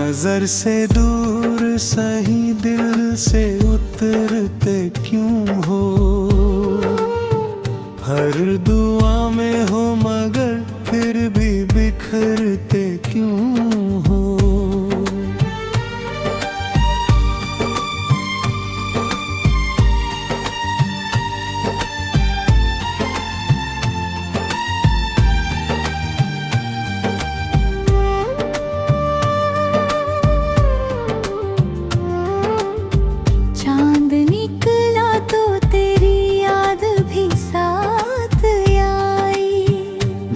नजर से दूर सही दिल से उतरते क्यों हो। हर दुआ में हो मगर फिर भी बिखरते क्यों हो।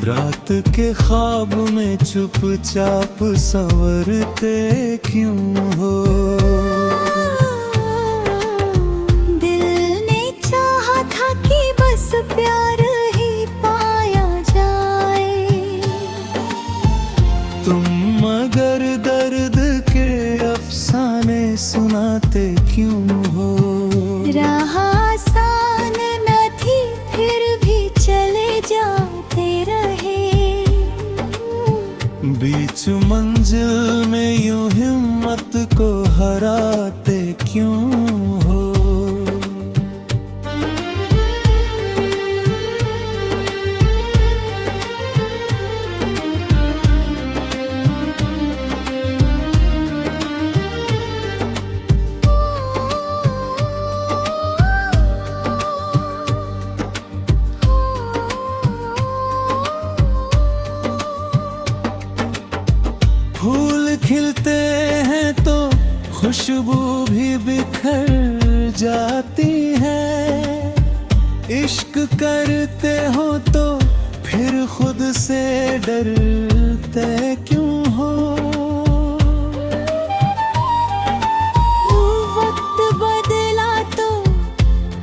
रात के ख्वाब में चुपचाप संवरते क्यों हो। दिल ने चाहा था कि बस प्यार ही पाया जाए। तुम मगर दर्द के अफसाने सुनाते क्यों हो। राह आसान न थी फिर भी चले जाते रहे। बीच मंजिल में यूं हिम्मत को हराते क्यों हो। फूल खिलते हैं तो खुशबू भी बिखर जाती है। इश्क करते हो तो फिर खुद से डरते क्यों हो। वक्त बदला तो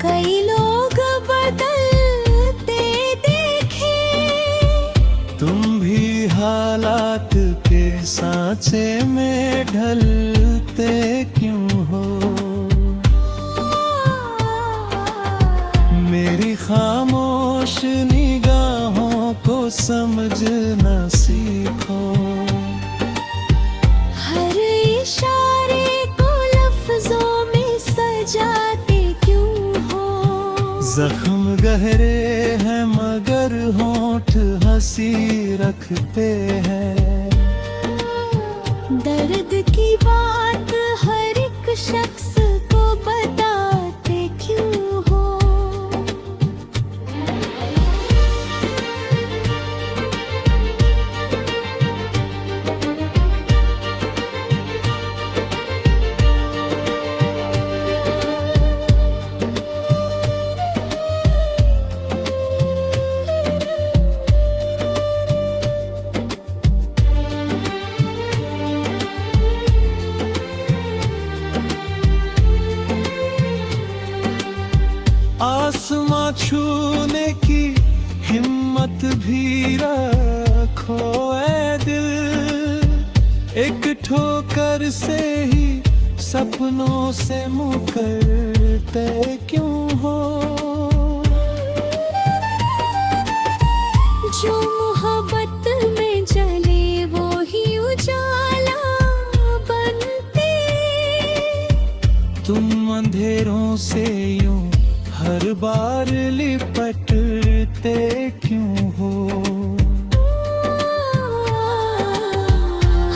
कई लोग बदलते देखे। तुम भी हालात के सांचे में ढलते क्यों हो। मेरी खामोश निगाहों को समझना सीखो। हर इशारे को लफ्जों में सजाते क्यों हो। जख्म गहरे हैं मगर होंठ हंसी रखते हैं। दर्द की बात हर एक शख्स को बताते क्यों हो। आसमां छूने की हिम्मत भी रखो ऐ दिल। एक ठोकर से ही सपनों से मुकरते क्यों हो। जो मोहब्बत में जले वो ही उजाला बनते। तुम अंधेरों से यूं हर बार लिपटते क्यों हो।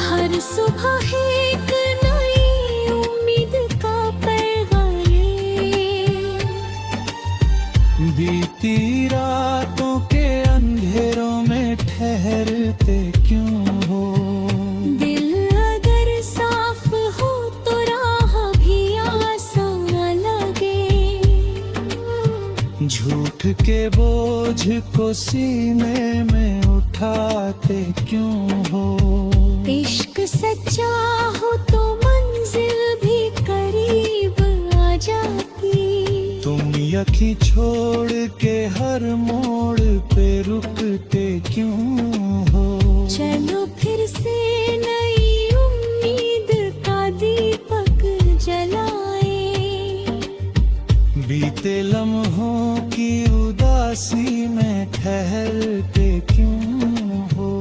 हर सुबह एक नई उम्मीद का पैगाम। बीती रातों के अंधेरों में ठहरते क्यों हो। दिल अगर साफ हो तो राह भी आसान लगे। झूठ के बोझ को सीने में उठाते क्यों हो। इश्क सच्चा हो तो मंजिल भी करीब आ जाती। तुम यकी छोड़ के हर मोड़ पे रुकते क्यों हो। चलो फिर से नई उम्मीद का दीपक जलाए। बीते लम्हों की उदासी में ठहरते क्यों हो।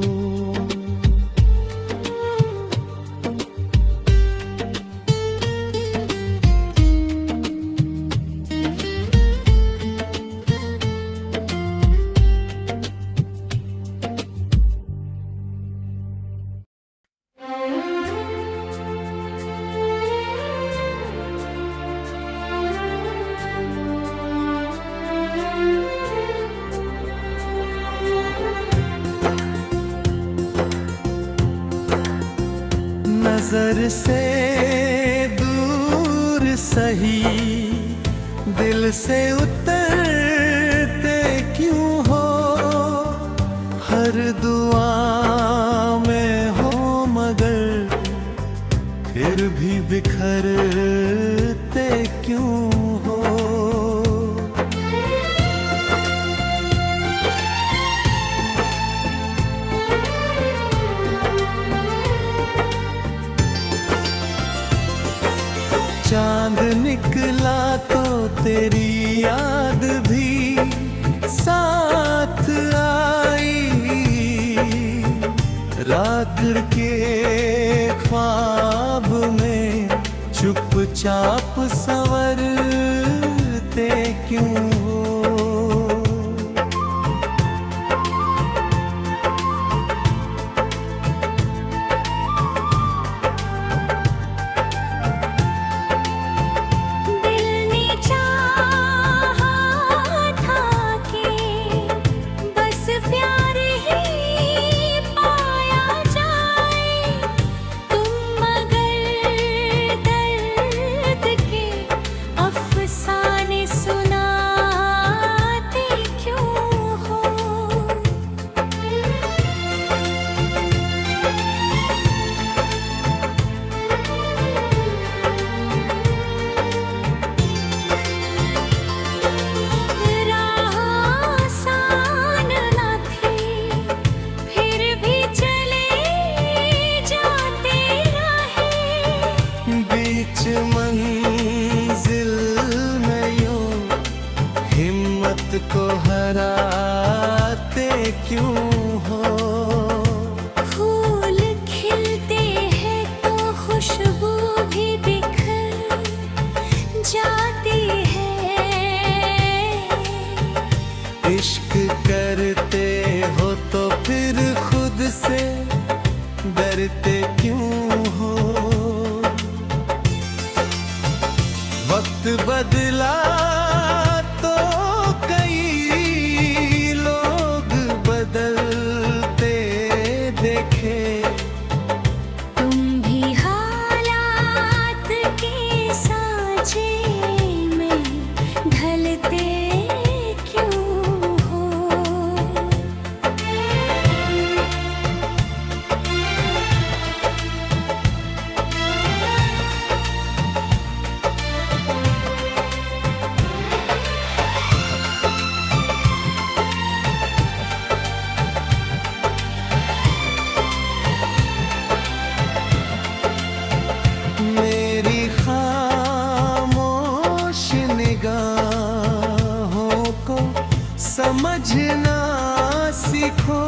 नजर से दूर सही दिल से उतरते क्यों हो, हर दुआ में हो मगर फिर भी बिखरते क्यों हो। चांद निकला तो तेरी याद भी साथ आई, रात के ख्वाब में चुपचाप संवरते क्यों हो। मंजिल में यूं हिम्मत को हराते क्यों हो। फूल खिलते हैं तो खुशबू भी बिखर जाती है। इश्क करते हो तो फिर खुद से डरते क्यों हो। वक्त बदला तो कई लोग बदलते देखे, तुम भी हालात के सांचे में ढलते क्यों हो। मेरी खामोश निगाहों को समझना सीखो,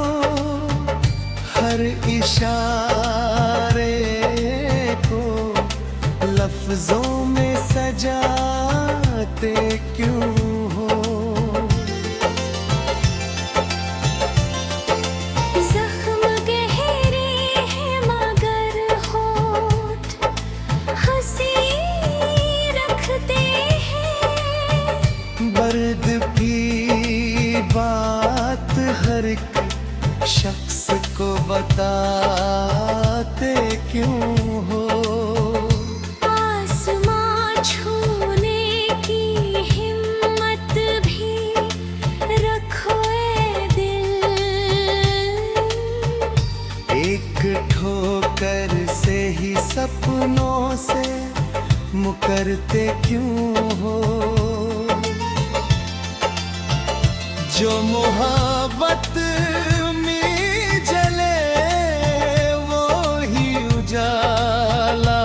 हर इशारे को लफ्जों में सजाते क्यों हो। जख्म गहरे हैं मगर होठ हंसी रखते हैं। दर्द की बात हर एक शख्स को बताते क्यों हो। आसमां छूने की हिम्मत भी रखो ए दिल। एक ठोकर से ही सपनों से मुकरते क्यों हो। जो मोहब्बत में जले वो ही उजाला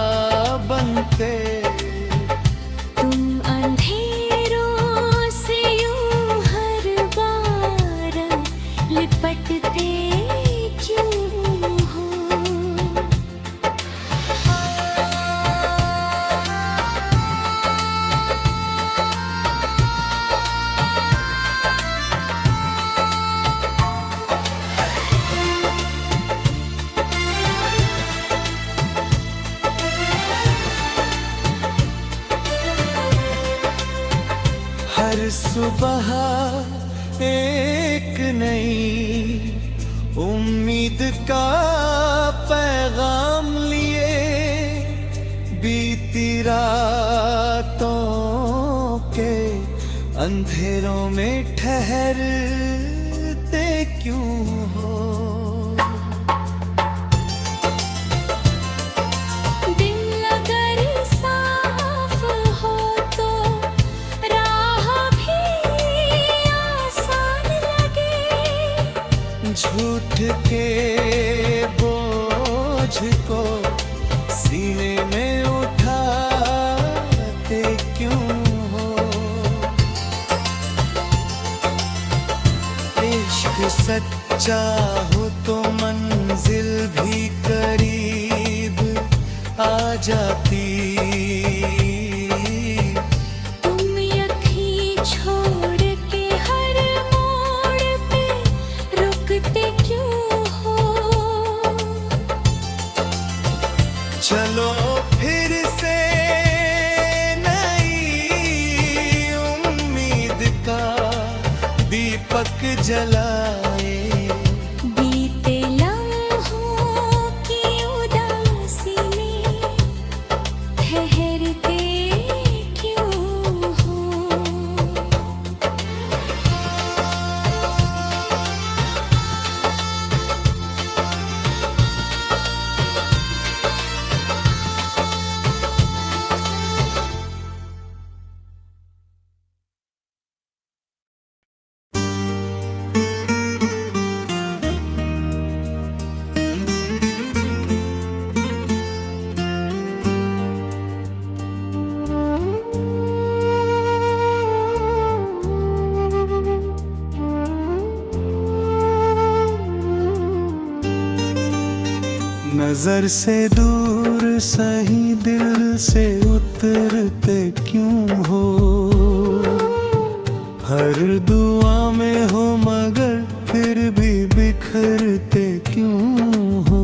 बनते। तुम अंधेरों से यूं हर बार लिपटते क्यों हो। हर सुबह एक नई उम्मीद का पैगाम लिए अंधेरों में ठहरते क्यों हो? दिल अगर साफ हो तो राह भी आसान लगे। झूठ के बोझ को सीने में उठाते क्यों हो? इश्क सच्चा हो तो मंजिल भी करीब आ जाती। तुम यकीन छोड़ के हर मोड़ पे रुकते क्यों हो? चलो फिर से नई उम्मीद का दीपक जलाए। बीते लम्हों की उदासी में ठहरते क्यों हो? नजर से दूर सही दिल से उतरते क्यों हो? हर दुआ में हो मगर फिर भी बिखरते क्यों हो?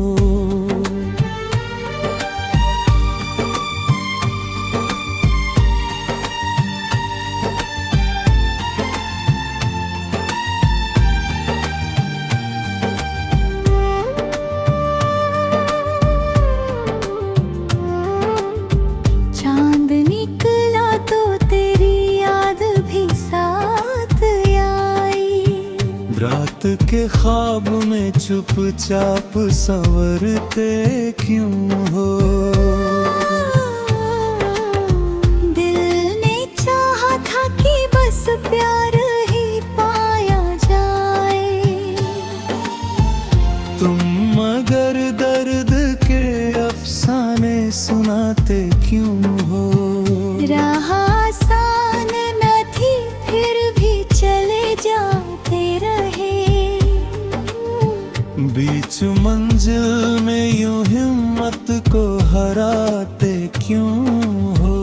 चांद निकला तो तेरी याद भी साथ आई। रात के ख्वाब में चुपचाप संवरते क्यों हो? दिल ने चाहा था कि बस प्यार ही पाया जाए। तुम मगर दर्द के अफसाने सुनाते क्यों हो? राह आसान न थी फिर भी चले जाते रहे। बीच मंजिल में यूं हिम्मत को हराते क्यों हो?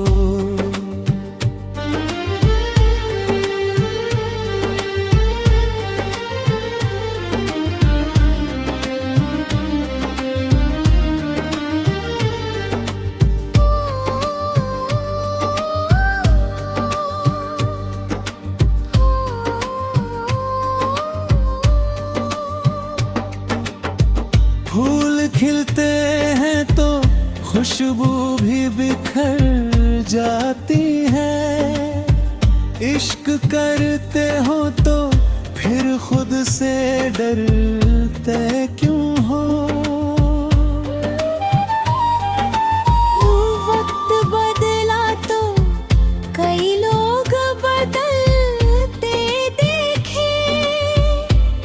फूल खिलते हैं तो खुशबू भी बिखर जाती है। इश्क करते हो तो फिर खुद से डरते क्यों हो? वक्त बदला तो कई लोग बदलते देखे।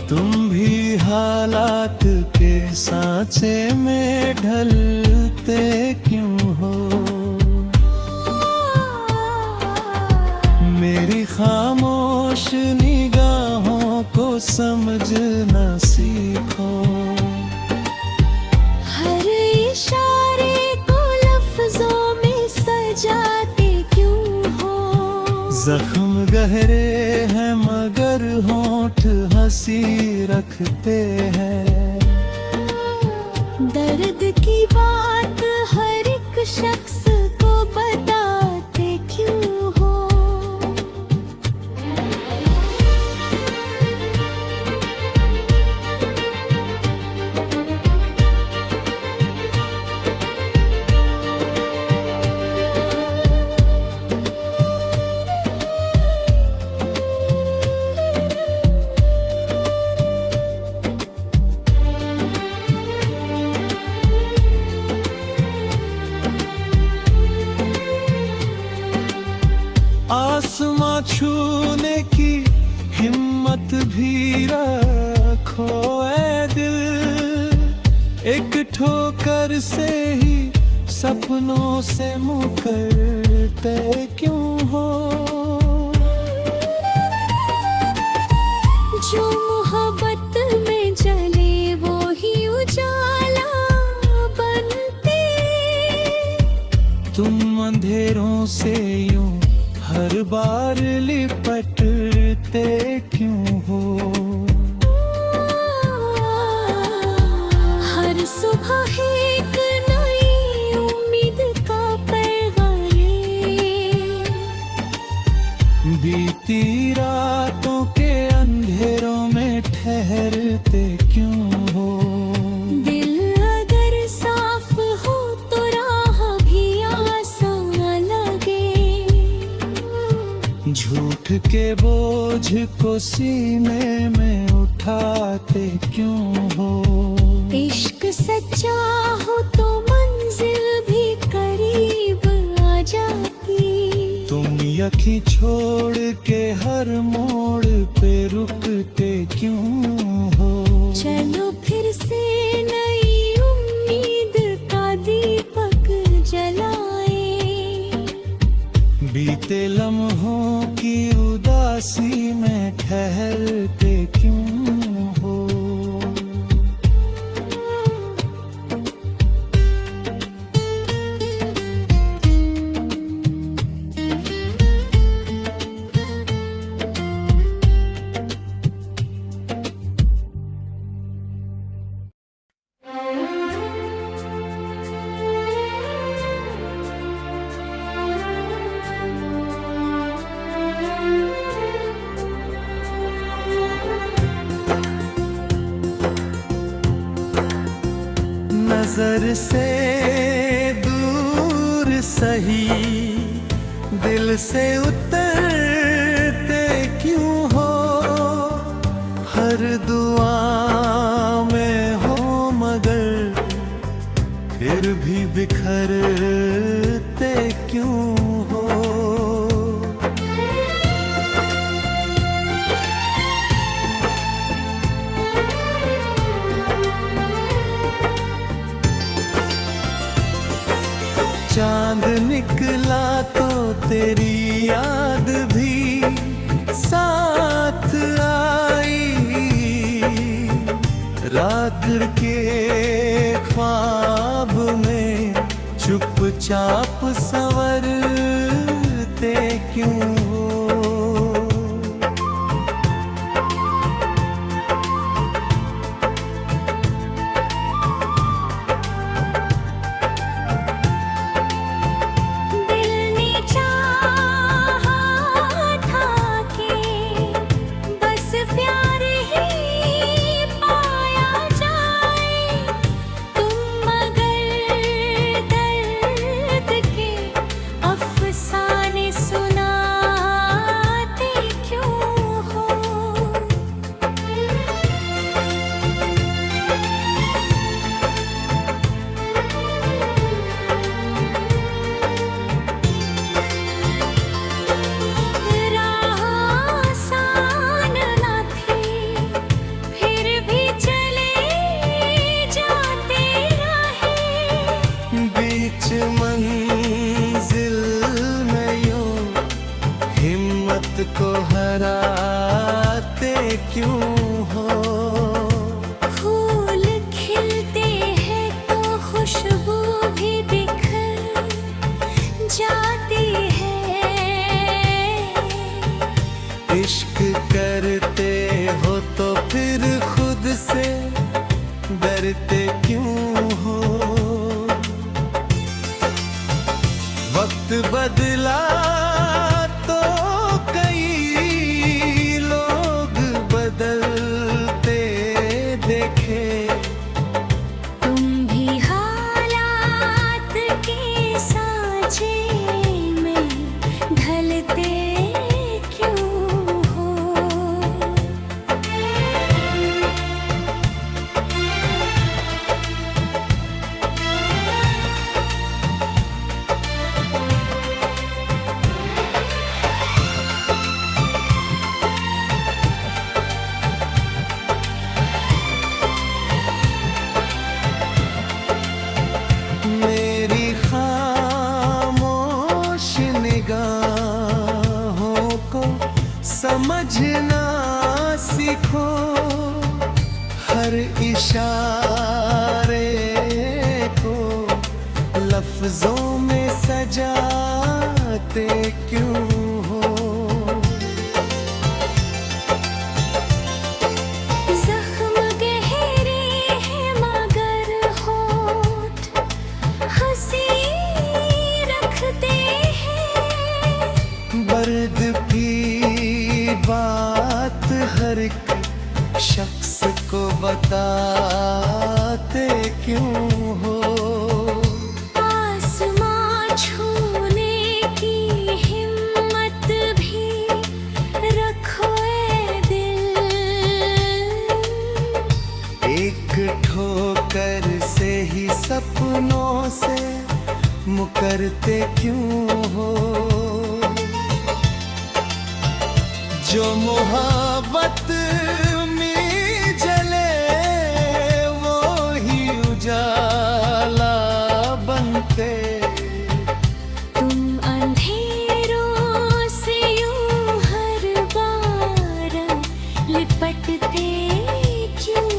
तुम भी हालात के सांचे में ढलते क्यों हो? मेरी खामोश निगाहों को समझना सीखो। हर इशारे को लफ्जों में सजाते क्यों हो? जख्म गहरे हैं मगर होंठ हंसी रखते हैं। दर्द की बात हर एक शख्स को बताते क्यों हो? खोए दिल एक ठोकर से ही सपनों से मुकरते क्यों हो। जो मोहब्बत में जले वो ही उजाला बनते। तुम अंधेरों से यूं हर बार लिपटते क्यों हो। हर सुबह एक नई उम्मीद का पैगाम। बीती रातों के अंधेरों में ठहरते क्यों हो। दिल अगर साफ हो तो राह भी आसान लगे। झूठ के बोझ को सीने में उठाते क्यों हो। इश्क सच्चा हो तो मंजिल भी करीब आ जाती। तुम यखी छोड़ के हर मोड़ पे रुकते क्यों हो। चलो फिर से नई उम्मीद का दीपक जलाए। बीते लम्हों की उदासी में ठहरते क्यों हो। नजर से दूर सही दिल से उतरते क्यों हो। हर दुआ में हो मगर फिर भी बिखरते क्यों हो। चांद निकला तो तेरी याद भी साथ आई। रात के ख्वाब में चुपचाप संवरते क्यों हो। अफसाने सुना हर इशारे को लफ्जों में सजाते क्यों हो? जख्म गहरे हैं मगर होठ हंसी रखते हैं। दर्द की बात हर एक शख्स को बताते क्यों हो? आसमां छूने की हिम्मत भी रखो ए दिल। एक ठोकर से ही सपनों से मुकरते क्यों हो? जो मोहब्बत में जले वो ही उजाला बनते। तुम अंधेरों से यूं हर बार लिपटते क्यों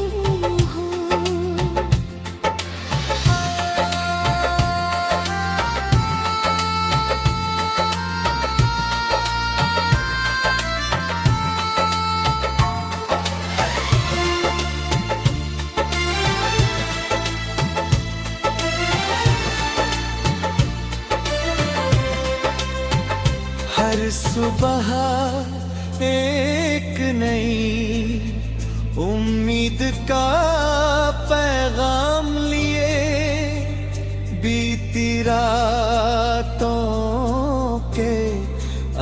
हो? हर सुबह एक नई उम्मीद का पैगाम लिए बीती रातों के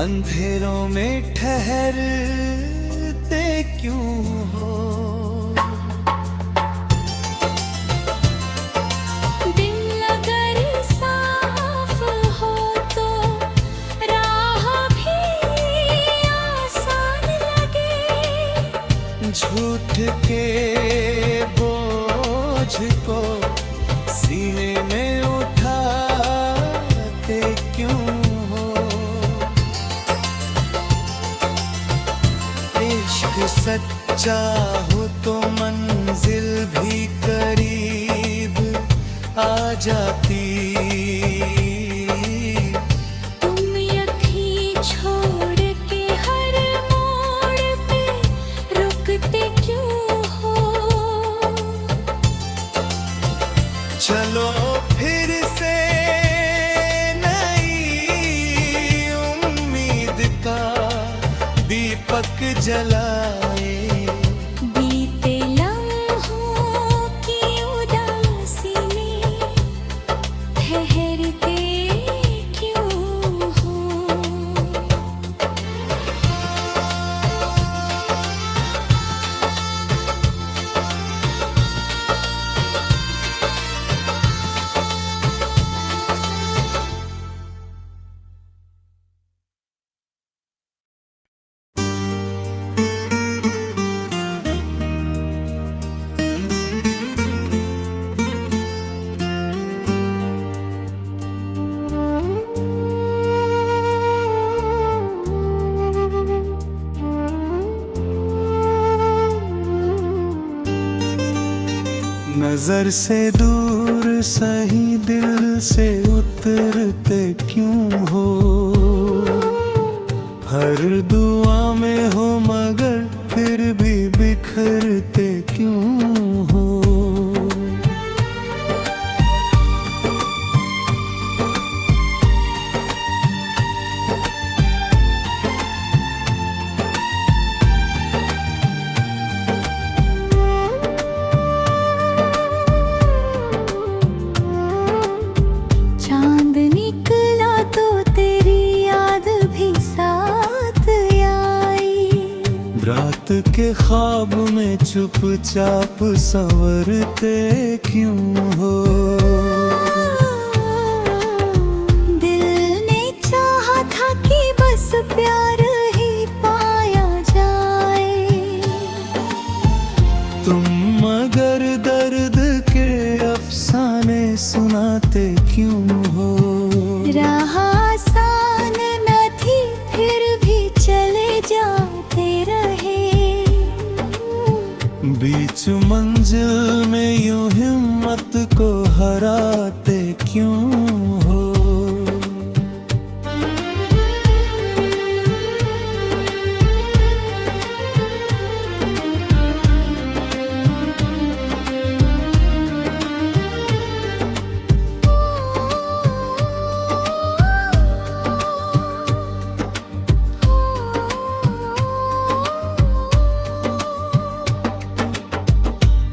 अंधेरों में ठहरते क्यों हो? दिल अगर साफ हो तो राह भी आसान लगे। झूठ के बोझ को सीने में उठाते क्यों हो? इश्क सच्चा हो तो मंजिल भी करीब आ जाती। तुम यकीन छोड़ के हर मोड़ पे रुकते क्यों हो? चलो फिर से नई उम्मीद का दीपक जलाए। बीते लम्हों की उदासी में ठहरते क्यों हो? नजर से दूर सही दिल से उतरते क्यों हो? हर दुआ में हो मगर फिर भी बिखरते क्यों हो? चांद निकला तो तेरी याद भी साथ आई। रात के ख्वाब में चुपचाप संवरते क्यों हो? दिल ने चाहा था कि बस प्यार ही पाया जाए। तुम मगर दर्द के अफसाने सुनाते क्यों हो? राह आसान न थी फिर भी चले जाते रहे। बीच मंजिल में यूं हिम्मत को हराते क्यों हो।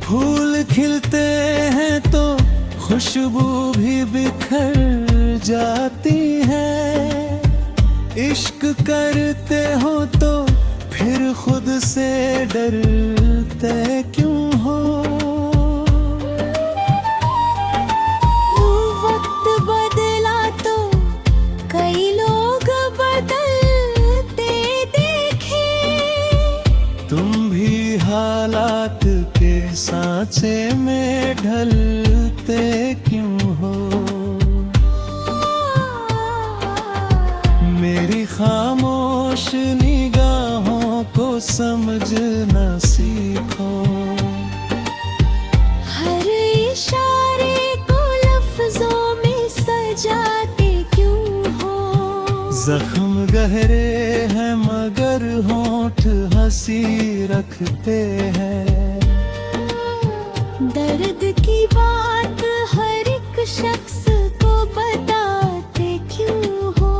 फूल खिलते हैं तो खुशबू भी बिखर जाती है। इश्क करते हो तो फिर खुद से डरते क्यों हो। वक्त बदला तो कई लोग बदलते देखे। तुम भी हालात के सांचे में ढलते क्यों हो। मेरी खामोश निगाहों को समझना सीखो। हर इशारे को लफ्जों में सजाते क्यों हो। जख्म गहरे हैं मगर होंठ हंसी रखते हैं। दर्द की बात हर एक शख्स को बताते क्यों हो।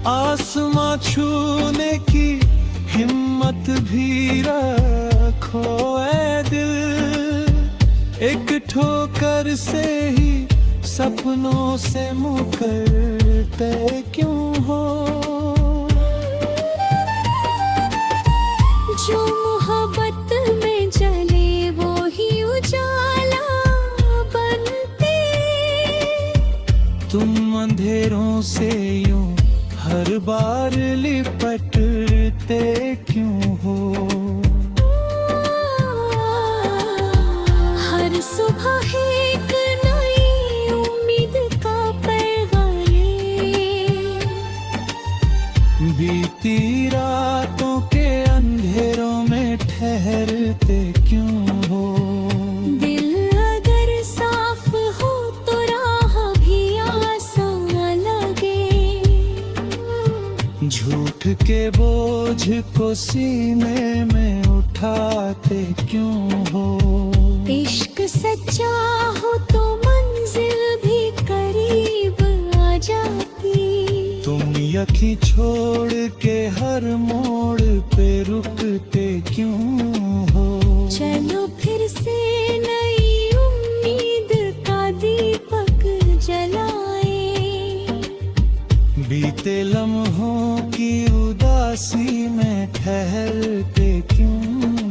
आसमां छूने की हिम्मत भी रखो ऐ दिल। एक ठोकर से ही सपनों से मुकरते क्यों हो। जो मोहब्बत में जले वो ही उजाला बनते। तुम अंधेरों से यूं हर बार लिपटते क्यों हो। हर सुबह एक नई उम्मीद का पैगाम। बीती रातों के अंधेरों में ठहरते क्यों हो। दिल अगर साफ हो तो राह भी आसान लगे। झूठ के बोझ को सीने में उठाते क्यों हो। इश्क सच्चा हो तो मंजिल भी करीब आ जाती। तुम यकी छोड़ के हर मोड़ पे रुकते क्यों हो। चलो फिर से नई उम्मीद का दीपक जलाए। बीते लम्हों की उदासी में ठहरते क्यों